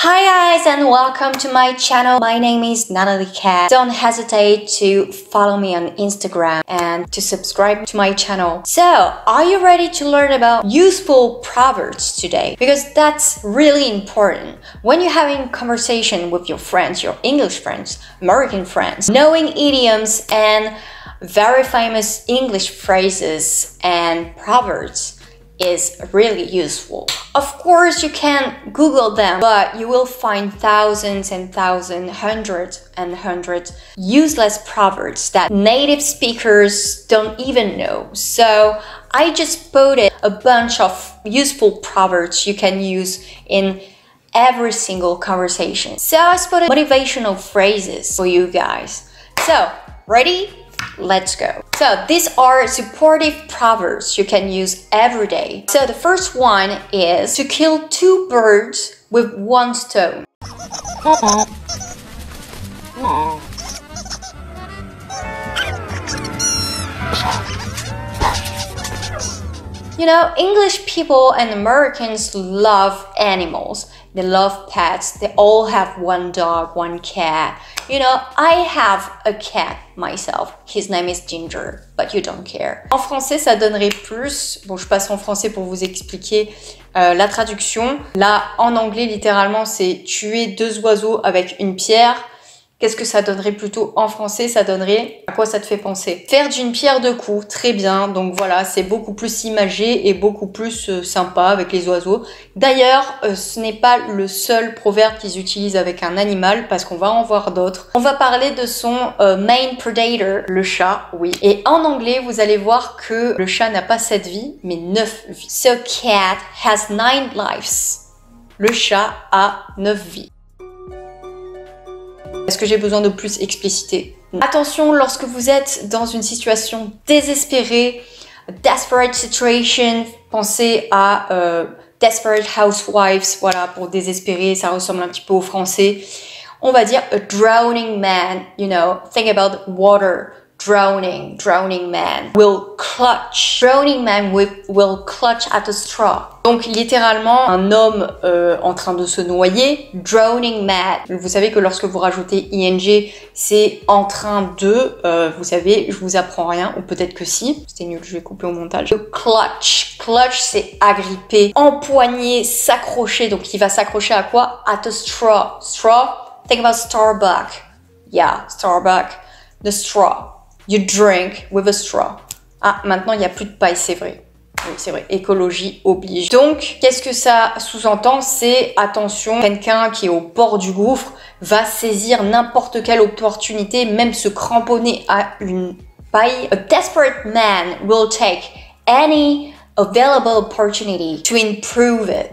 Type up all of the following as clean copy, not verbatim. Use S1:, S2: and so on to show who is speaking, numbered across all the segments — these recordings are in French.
S1: Hi guys and welcome to my channel. My name is Natalie Cat. Don't hesitate to follow me on Instagram and to subscribe to my channel. So, are you ready to learn about useful proverbs today? Because that's really important. When you're having conversation with your friends, your English friends, American friends, knowing idioms and very famous English phrases and proverbs is really useful. Of course, you can Google them, but you will find thousands and thousands, hundreds and hundreds useless proverbs that native speakers don't even know. So I just spotted a bunch of useful proverbs you can use in every single conversation. So I spotted motivational phrases for you guys. So, ready? Let's go. So these are supportive proverbs you can use every day. So the first one is to kill two birds with one stone. You know, English people and Americans love animals. They love pets. They all have one dog, one cat. You know, I have a cat myself. His name is Ginger, but you don't care. En français, ça donnerait plus. Bon, je passe en français pour vous expliquer la traduction. Là, en anglais, littéralement, c'est tuer deux oiseaux avec une pierre. Qu'est-ce que ça donnerait plutôt en français? Ça donnerait... À quoi ça te fait penser? Faire d'une pierre deux coups, très bien. Donc voilà, c'est beaucoup plus imagé et beaucoup plus sympa avec les oiseaux. D'ailleurs, ce n'est pas le seul proverbe qu'ils utilisent avec un animal parce qu'on va en voir d'autres. On va parler de son main predator, le chat, oui. Et en anglais, vous allez voir que le chat n'a pas 7 vies, mais 9 vies. So cat has 9 lives. Le chat a 9 vies. Est-ce que j'ai besoin de plus expliciter? Attention, lorsque vous êtes dans une situation désespérée, desperate situation, pensez à desperate housewives, voilà, pour désespérer, ça ressemble un petit peu au français. On va dire a drowning man, you know, think about water. Drowning man will clutch. Drowning man will clutch at a straw. Donc littéralement, un homme en train de se noyer, drowning man. Vous savez que lorsque vous rajoutez ing, c'est en train de, vous savez, je vous apprends rien, ou peut-être que si. C'était nul, je vais couper au montage. Le clutch. Clutch, c'est agripper, empoigner, s'accrocher. Donc il va s'accrocher à quoi? At a straw. Straw, think about Starbucks. Yeah, Starbucks. The straw. You drink with a straw. Ah, maintenant, il n'y a plus de paille, c'est vrai. Oui, c'est vrai. Écologie oblige. Donc, qu'est-ce que ça sous-entend? C'est, attention, quelqu'un qui est au bord du gouffre va saisir n'importe quelle opportunité, même se cramponner à une paille. A desperate man will take any available opportunity to improve it.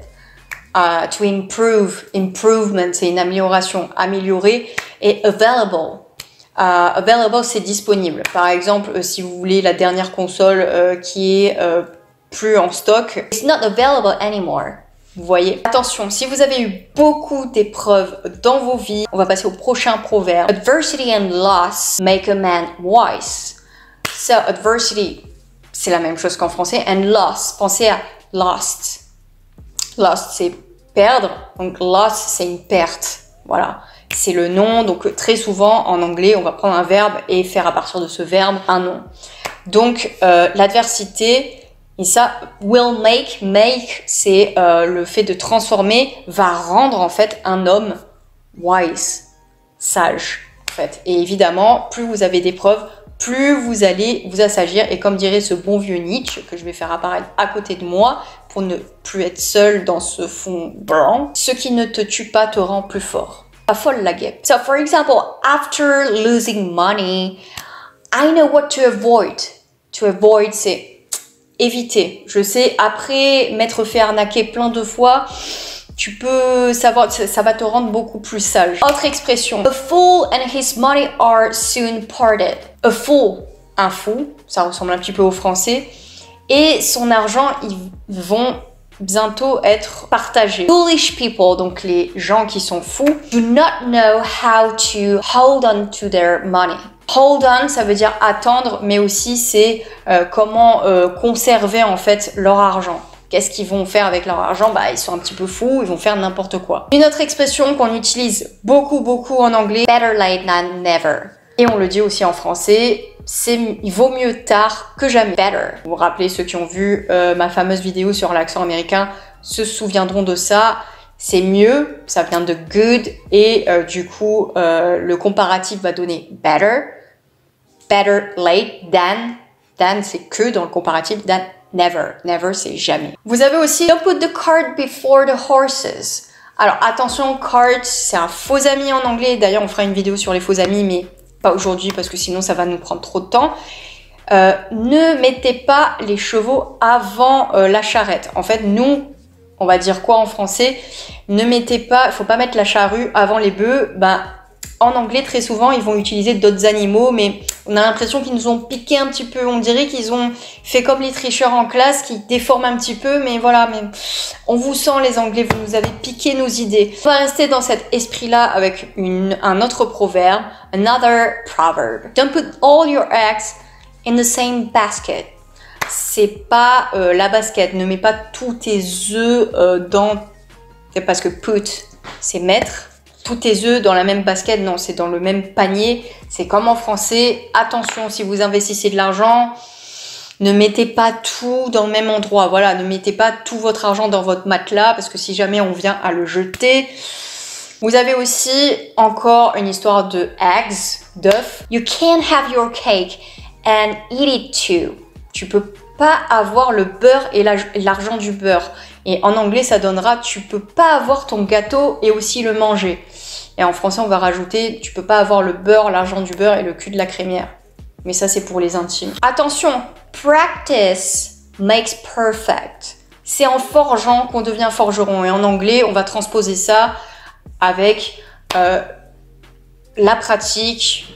S1: To improve, improvement, c'est une amélioration, améliorer, et available. Available, c'est disponible. Par exemple, si vous voulez la dernière console qui est plus en stock, it's not available anymore. Vous voyez? Attention, si vous avez eu beaucoup d'épreuves dans vos vies, on va passer au prochain proverbe. Adversity and loss make a man wise. So, adversity, c'est la même chose qu'en français. And loss, pensez à lost. Lost, c'est perdre. Donc, loss, c'est une perte. Voilà. C'est le nom, donc très souvent en anglais on va prendre un verbe et faire à partir de ce verbe un nom. Donc l'adversité, et ça, will make c'est le fait de transformer, va rendre en fait un homme wise, sage en fait. Et évidemment, plus vous avez d'épreuves, plus vous allez vous assagir, et comme dirait ce bon vieux Nietzsche que je vais faire apparaître à côté de moi pour ne plus être seul dans ce fond blanc, ce qui ne te tue pas te rend plus fort. Folle la guêpe. So for example, after losing money, I know what to avoid. To avoid, c'est éviter. Je sais, après m'être fait arnaquer plein de fois, tu peux savoir, ça va te rendre beaucoup plus sage. Autre expression. A fool and his money are soon parted. A fool, un fou, ça ressemble un petit peu au français, et son argent, ils vont bientôt être partagé. Foolish people, donc les gens qui sont fous, do not know how to hold on to their money. Hold on, ça veut dire attendre, mais aussi c'est comment conserver en fait leur argent. qu'est-ce qu'ils vont faire avec leur argent? Bah, ils sont un petit peu fous, ils vont faire n'importe quoi. Une autre expression qu'on utilise beaucoup en anglais, better late than never. Et on le dit aussi en français, il vaut mieux tard que jamais. Better. Vous vous rappelez, ceux qui ont vu ma fameuse vidéo sur l'accent américain se souviendront de ça. C'est mieux, ça vient de good et du coup, le comparatif va donner better. Better late than. Than, c'est que dans le comparatif. Than never. Never, c'est jamais. Vous avez aussi don't put the cart before the horses. Alors attention, cart, c'est un faux ami en anglais. D'ailleurs, on fera une vidéo sur les faux amis, mais pas aujourd'hui parce que sinon ça va nous prendre trop de temps. Ne mettez pas les chevaux avant la charrette. En fait, nous, on va dire quoi en français? Ne mettez pas, il faut pas mettre la charrue avant les bœufs. Ben, en anglais, très souvent, ils vont utiliser d'autres animaux, mais on a l'impression qu'ils nous ont piqué un petit peu. On dirait qu'ils ont fait comme les tricheurs en classe, qui déforment un petit peu, mais voilà, mais on vous sent les Anglais, vous nous avez piqué nos idées. On va rester dans cet esprit-là avec un autre proverbe, another proverb. Don't put all your eggs in the same basket. C'est pas la basket, ne mets pas tous tes œufs dans... C'est parce que put, c'est mettre. Tous tes œufs dans la même basket, non, c'est dans le même panier. C'est comme en français. Attention, si vous investissez de l'argent, ne mettez pas tout dans le même endroit. Voilà, ne mettez pas tout votre argent dans votre matelas parce que si jamais on vient à le jeter. Vous avez aussi encore une histoire de eggs, d'œufs. You can't have your cake and eat it too. Tu peux pas avoir le beurre et l'argent du beurre. Et en anglais, ça donnera tu peux pas avoir ton gâteau et aussi le manger. Et en français, on va rajouter tu peux pas avoir le beurre, l'argent du beurre et le cul de la crémière. Mais ça, c'est pour les intimes. Attention, practice makes perfect. C'est en forgeant qu'on devient forgeron. Et en anglais, on va transposer ça avec la pratique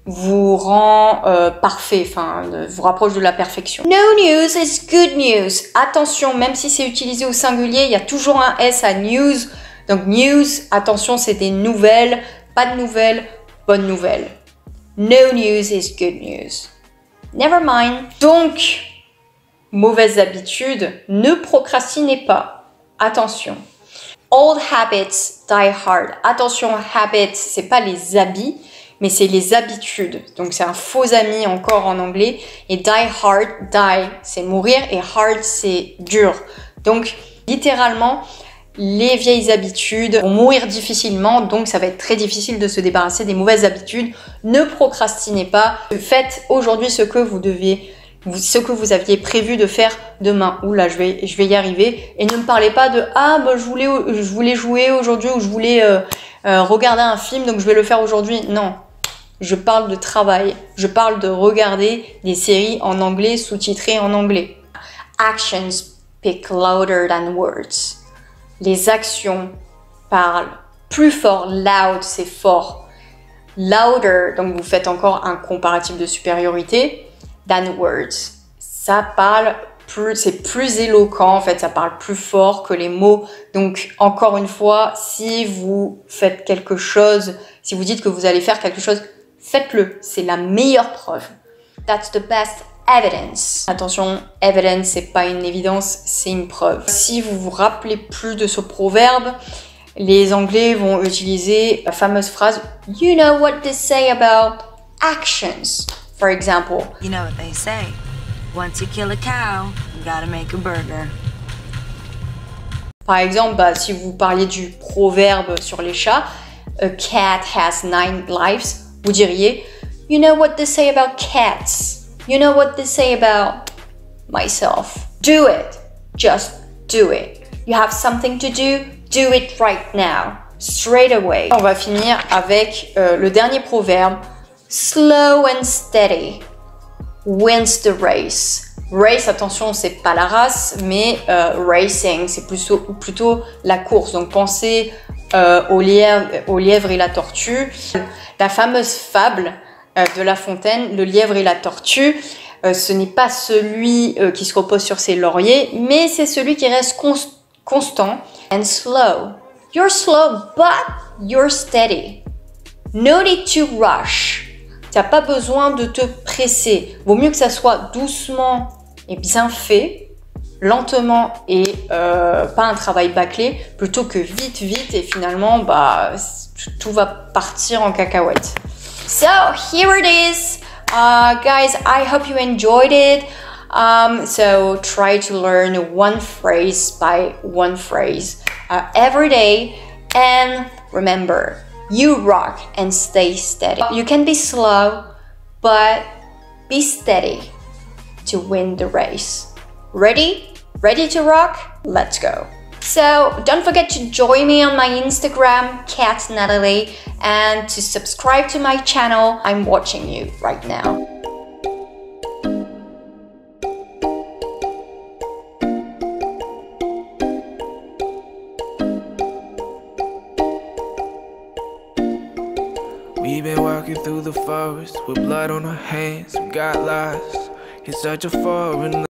S1: vous rend parfait, enfin, vous rapproche de la perfection. No news is good news. Attention, même si c'est utilisé au singulier, il y a toujours un S à news. Donc news, attention, c'est des nouvelles, pas de nouvelles, bonnes nouvelles. No news is good news. Never mind. Donc, mauvaises habitudes, ne procrastinez pas. Attention. Old habits die hard. Attention, habits, c'est pas les habits, mais c'est les habitudes. Donc, c'est un faux ami encore en anglais. Et die hard, die, c'est mourir. Et hard, c'est dur. Donc, littéralement, les vieilles habitudes vont mourir difficilement. Donc, ça va être très difficile de se débarrasser des mauvaises habitudes. Ne procrastinez pas. Faites aujourd'hui ce que vous aviez prévu de faire demain. Oula, je vais y arriver. Et ne me parlez pas de « Ah, bah, je voulais jouer aujourd'hui » ou « Je voulais regarder un film, donc je vais le faire aujourd'hui ». Non. Je parle de travail, je parle de regarder des séries en anglais, sous-titrées en anglais. Actions speak louder than words. Les actions parlent plus fort, loud c'est fort. Louder, donc vous faites encore un comparatif de supériorité, than words. Ça parle plus, c'est plus éloquent en fait, ça parle plus fort que les mots. Donc encore une fois, si vous faites quelque chose, si vous dites que vous allez faire quelque chose, faites-le, c'est la meilleure preuve. That's the best evidence. Attention, evidence, c'est pas une évidence, c'est une preuve. Si vous vous rappelez plus de ce proverbe, les Anglais vont utiliser la fameuse phrase « You know what they say about actions ». For example.
S2: You know what they say. Once you kill a cow, you gotta make a burger.
S1: Par exemple, si vous parliez du proverbe sur les chats, « A cat has 9 lives », vous diriez « You know what they say about cats. You know what they say about myself. Do it. Just do it. You have something to do it right now. Straight away. » On va finir avec le dernier proverbe. « Slow and steady wins the race. » Race, attention, c'est pas la race, mais racing, c'est plutôt la course. Donc pensez au lièvre et la tortue. La fameuse fable de La Fontaine, le lièvre et la tortue, ce n'est pas celui qui se repose sur ses lauriers, mais c'est celui qui reste constant and slow. You're slow, but you're steady. No need to rush. Tu n'as pas besoin de te presser. Vaut mieux que ça soit doucement et bien fait. lentement et pas un travail bâclé, plutôt que vite et finalement bah, tout va partir en cacahuète. So here it is. Guys, I hope you enjoyed it. So try to learn one phrase by one phrase every day, and remember, you rock and stay steady. You can be slow, but be steady to win the race. Ready? Ready to rock? Let's go. So don't forget to join me on my Instagram, Cat Natalie, and to subscribe to my channel. I'm watching you right now.
S3: We've been walking through the forest with blood on our hands. We got lost in such a foreign